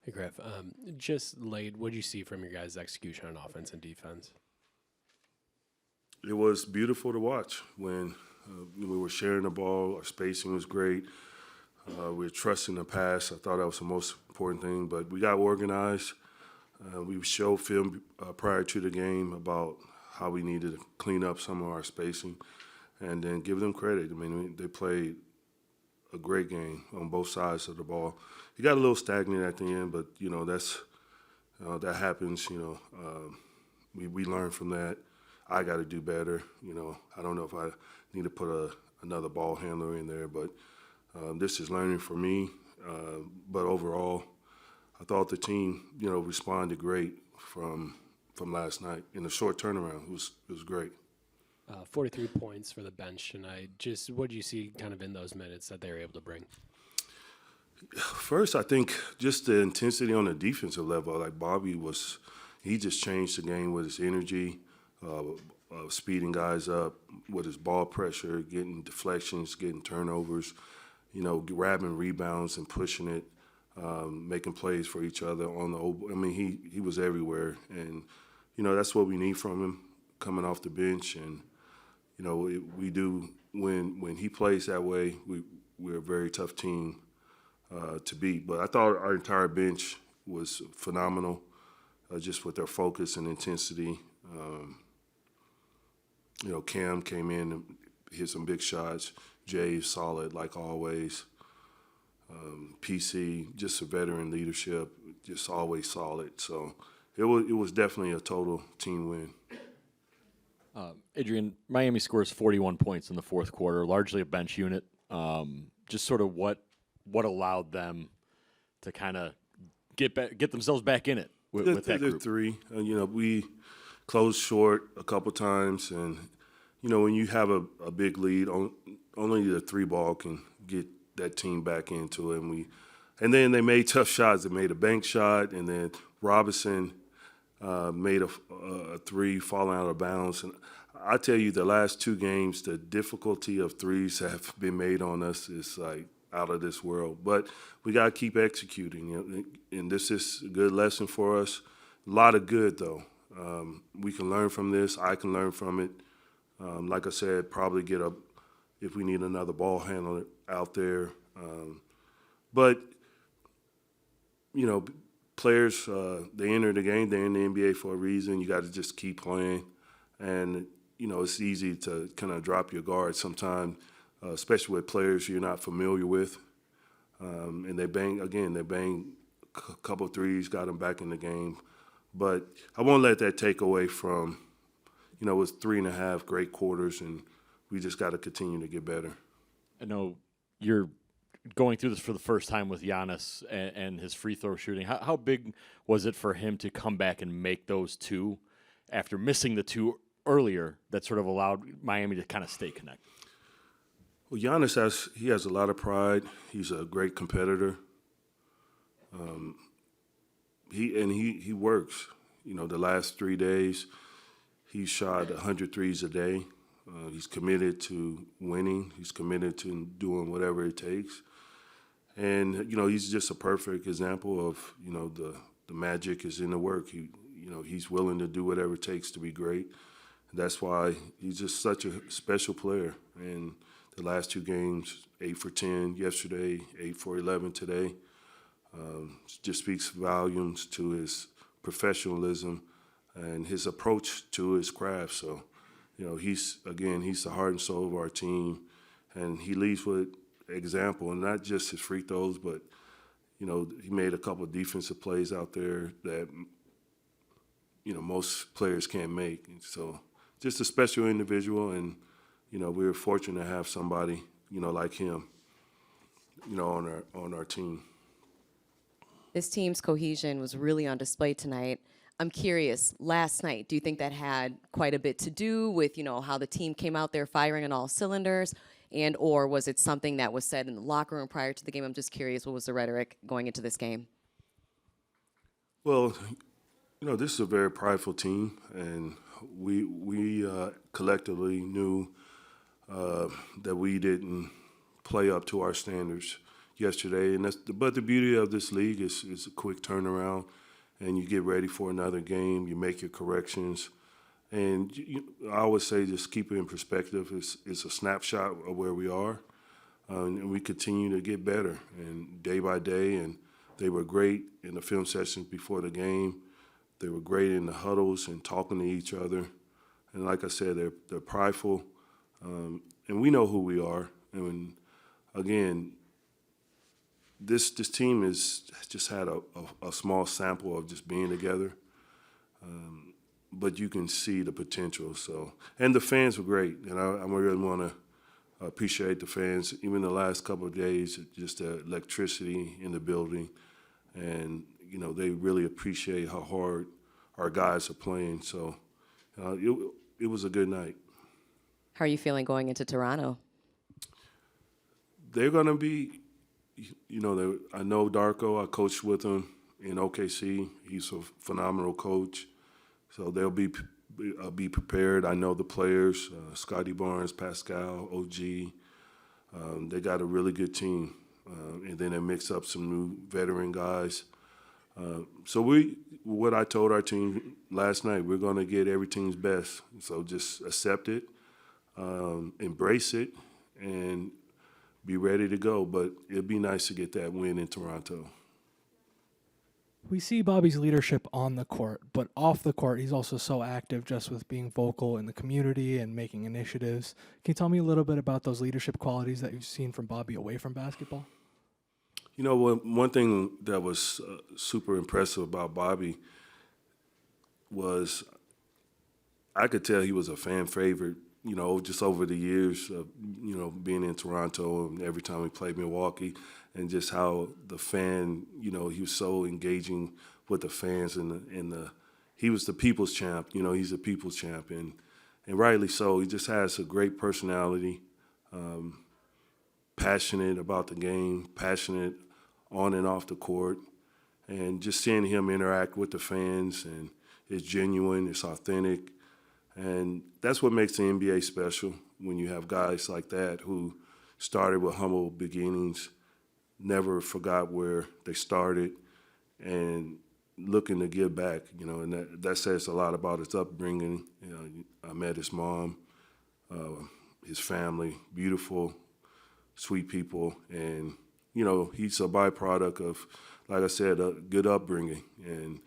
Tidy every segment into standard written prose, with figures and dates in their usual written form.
Hey, Griff. Just late, what did you see from your guys' execution on offense and defense? It was beautiful to watch when we were sharing the ball. Our spacing was great. We were trusting the pass. I thought that was the most important thing. But we got organized. We showed film prior to the game about how we needed to clean up some of our spacing and then give them credit. I mean, they played a great game on both sides of the ball. It got a little stagnant at the end, but, that happens. We learn from that. I got to do better. I don't know if I need to put another ball handler in there, but this is learning for me. But overall, I thought the team, responded great from last night in a short turnaround. It was great. 43 points for the bench tonight. Just what do you see kind of in those minutes that they were able to bring? First, I think just the intensity on the defensive level. Like he just changed the game with his energy, speeding guys up, with his ball pressure, getting deflections, getting turnovers, grabbing rebounds and pushing it, making plays for each other on the. I mean, he was everywhere, and that's what we need from him coming off the bench. And we do when he plays that way. We're a very tough team to beat. But I thought our entire bench was phenomenal, just with their focus and intensity. Cam came in and hit some big shots. Jay, solid like always. PC, just a veteran leadership, just always solid. So it was definitely a total team win. Adrian, Miami scores 41 points in the fourth quarter, largely a bench unit. Just sort of what allowed them to kind of get themselves back in it with that group. Three. We closed short a couple times, and when you have a big lead, only the three ball can get that team back into it. And then they made tough shots. They made a bank shot, and then Robinson made a three falling out of bounds. And I tell you, the last two games, the difficulty of threes have been made on us is like out of this world. But we got to keep executing, and this is a good lesson for us. A lot of good, though. We can learn from this. I can learn from it. Like I said, probably if we need another ball handler out there. But players, they enter the game. They're in the NBA for a reason. You got to just keep playing. And, it's easy to kind of drop your guard sometimes, especially with players you're not familiar with. And they bang a couple threes, got them back in the game. But I won't let that take away from, it was 3.5 great quarters, and we just got to continue to get better. I know you're going through this for the first time with Giannis and his free throw shooting. How big was it for him to come back and make those two after missing the two earlier that sort of allowed Miami to kind of stay connected? Well, Giannis has a lot of pride. He's a great competitor. He works. The last 3 days, he shot 100 threes a day. He's committed to winning. He's committed to doing whatever it takes. And, he's just a perfect example of, the magic is in the work. He's willing to do whatever it takes to be great. That's why he's just such a special player. And the last two games, 8 for 10 yesterday, 8 for 11 today, just speaks volumes to his professionalism and his approach to his craft. So, he's the heart and soul of our team, and he leads with example, and not just his free throws, but, he made a couple of defensive plays out there that, most players can't make. And so just a special individual, and, we were fortunate to have somebody, like him, on our team. This team's cohesion was really on display tonight. I'm curious, last night, do you think that had quite a bit to do with, how the team came out there firing on all cylinders, and or was it something that was said in the locker room prior to the game? I'm just curious, what was the rhetoric going into this game? Well, this is a very prideful team, and we collectively knew that we didn't play up to our standards. yesterday, and but the beauty of this league is a quick turnaround, and you get ready for another game. You make your corrections, and I always say just keep it in perspective. It's a snapshot of where we are, and we continue to get better, and day by day. And they were great in the film sessions before the game. They were great in the huddles and talking to each other. And like I said, they're prideful, and we know who we are. And again, this team has just had a small sample of just being together, but you can see the potential. So, and the fans were great, and I really want to appreciate the fans. Even the last couple of days, just the electricity in the building, and they really appreciate how hard our guys are playing. So, it was a good night. How are you feeling going into Toronto? They're going to be. I know Darko. I coached with him in OKC. He's a phenomenal coach. So they'll be prepared. I know the players, Scotty Barnes, Pascal, OG. They got a really good team. And then they mix up some new veteran guys. So what I told our team last night, we're going to get every team's best. So just accept it, embrace it, and be ready to go, but it'd be nice to get that win in Toronto. We see Bobby's leadership on the court, but off the court, he's also so active just with being vocal in the community and making initiatives. Can you tell me a little bit about those leadership qualities that you've seen from Bobby away from basketball? One thing that was super impressive about Bobby was I could tell he was a fan favorite. Just over the years of, being in Toronto and every time we played Milwaukee, and just how the fan, he was so engaging with the fans and he was the people's champ. He's a people's champ, and rightly so. He just has a great personality, passionate about the game, passionate on and off the court, and just seeing him interact with the fans, and it's genuine, it's authentic. And that's what makes the NBA special, when you have guys like that who started with humble beginnings, never forgot where they started, and looking to give back, and that says a lot about his upbringing. I met his mom, his family, beautiful, sweet people, and, he's a byproduct of, like I said, a good upbringing. And,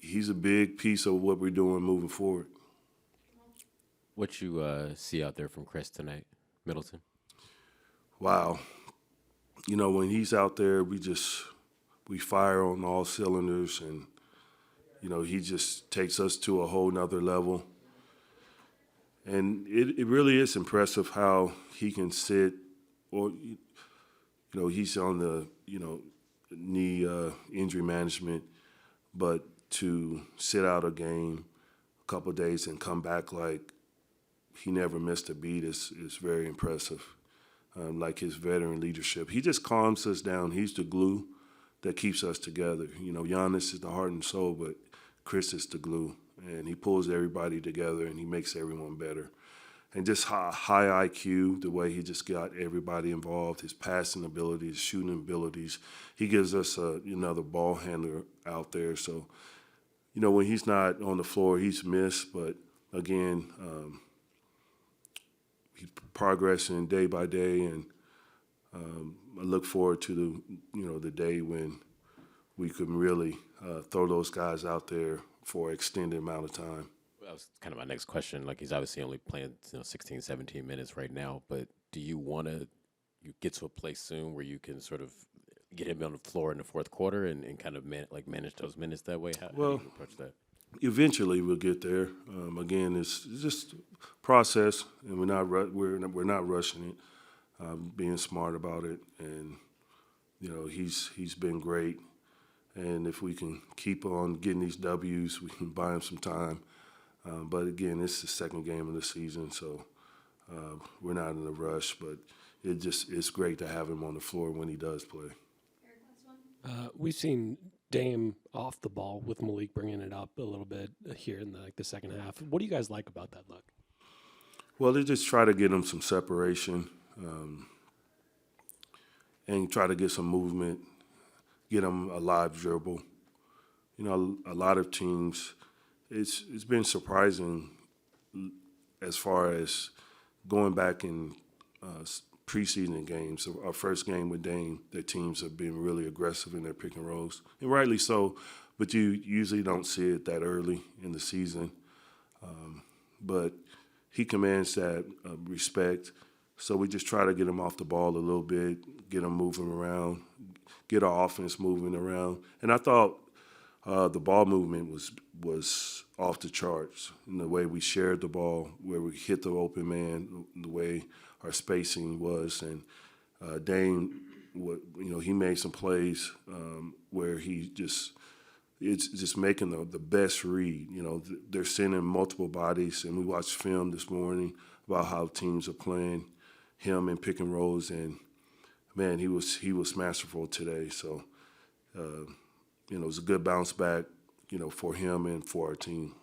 he's a big piece of what we're doing moving forward. What you see out there from Khris tonight, Middleton? Wow. When he's out there, we fire on all cylinders, and, he just takes us to a whole nother level. And it really is impressive how he can sit, or, he's on the, knee injury management, but to sit out a game a couple of days and come back like he never missed a beat is very impressive. Like his veteran leadership. He just calms us down. He's the glue that keeps us together. Giannis is the heart and soul, but Khris is the glue. And he pulls everybody together, and he makes everyone better. And just high IQ, the way he just got everybody involved, his passing abilities, shooting abilities. He gives us another ball handler out there. So, when he's not on the floor, he's missed. But, again, he's progressing day by day. And I look forward to the day when we can really throw those guys out there for an extended amount of time. That was kind of my next question. Like, he's obviously only playing 16, 17 minutes right now, but do you want to get to a place soon where you can sort of get him on the floor in the fourth quarter and kind of manage those minutes that way? How do you approach that? Eventually we'll get there. Again, it's just process, and we're not rushing it. Being smart about it, and he's been great. And if we can keep on getting these W's, we can buy him some time. But again, it's the second game of the season, so we're not in a rush. But it's great to have him on the floor when he does play. We've seen Dame off the ball with Malik bringing it up a little bit here in the second half. What do you guys like about that look? Well, they just try to get him some separation. and try to get some movement, get them a live dribble. You know, a lot of teams, it's been surprising as far as going back in preseason games. Our first game with Dame, their teams have been really aggressive in their pick and rolls, and rightly so. But you usually don't see it that early in the season. But he commands that respect. So we just try to get him off the ball a little bit, get him moving around, get our offense moving around. And I thought the ball movement was off the charts in the way we shared the ball, where we hit the open man, the way our spacing was. And Dame, he made some plays where it's just making the best read. You know, they're sending multiple bodies, and we watched film this morning about how teams are playing him in pick and rolls, and man, he was masterful today. So, it was a good bounce back, for him and for our team.